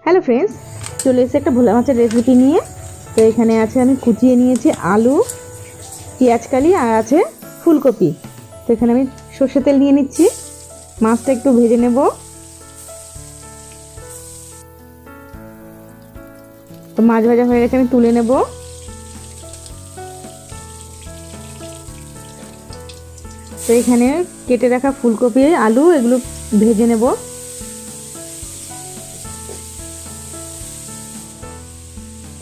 Hello friends, চলে এসেছি একটা ভোলা মাছের রেসিপি নিয়ে। তো এখানে আছে আমি কুচিয়ে নিয়েছি আলু, পেঁয়াজকালি আর আছে ফুলকপি। তো এখানে আমি সর্ষে তেল নিয়ে নিচ্ছি, মাছটা একটু ভেজে নেব। তো মাছ ভাজা হয়ে গেছে, আমি তুলে নেব। তো এখানে কেটে রাখা ফুলকপি আলু এগুলো ভেজে নেব।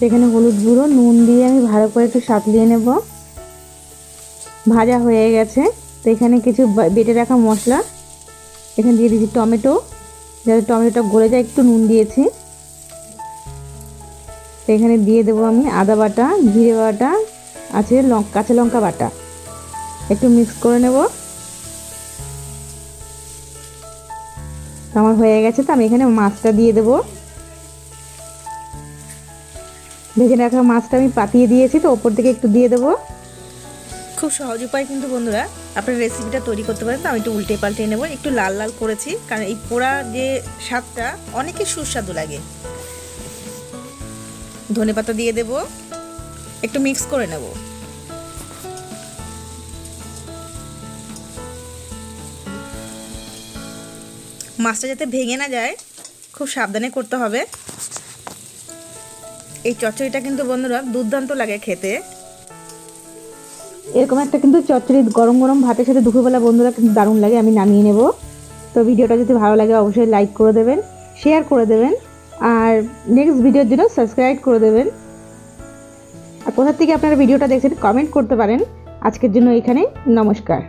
এখানে হলুদ গুঁড়ো নুন দিয়ে আমি ভালো করে একটু সাঁতলিয়ে নেব। ভাজা হয়ে গেছে। তো এখানে কিছু বেটে রাখা মশলা, এখানে দিয়ে দিয়েছি টমেটো, যাতে টমেটোটা গলে যায়, একটু নুন দিয়েছি। তো এখানে দিয়ে দেবো আমি আদা বাটা, জিরে বাটা, আছে কাঁচা লঙ্কা বাটা, একটু মিক্স করে নেব। আমার হয়ে গেছে। তো আমি এখানে মাছটা দিয়ে দেবো। ভেজে রাখা মাছটা আমি পাতিয়ে দিয়েছি, তো ওপর থেকে একটু দিয়ে দেবো। খুব সহজ উপায় কিন্তু বন্ধুরা আপনার রেসিপিটা তৈরি করতে পারেন। তো আমি একটু উল্টে পাল্টে নেব, একটু লাল লাল করেছি, কারণ এই পোড়া যে স্বাদটা অনেকে সুস্বাদু লাগে। ধনেপাতা দিয়ে দেব, একটু মিক্স করে নেব। মাছটা যাতে ভেঙে না যায় খুব সাবধানে করতে হবে। এই চচ্চড়িটা কিন্তু বন্ধুরা দুর্দান্ত লাগে খেতে। এরকম একটা কিন্তু চচ্চড়ি গরম গরম ভাতের সাথে দুপুরবেলা বন্ধুরা কিন্তু দারুণ লাগে। আমি নামিয়ে নেব। তো ভিডিওটা যদি ভালো লাগে অবশ্যই লাইক করে দেবেন, শেয়ার করে দেবেন, আর নেক্সট ভিডিওর জন্য সাবস্ক্রাইব করে দেবেন। আর কোথা থেকে আপনারা ভিডিওটা দেখছেন কমেন্ট করতে পারেন। আজকের জন্য এখানে নমস্কার।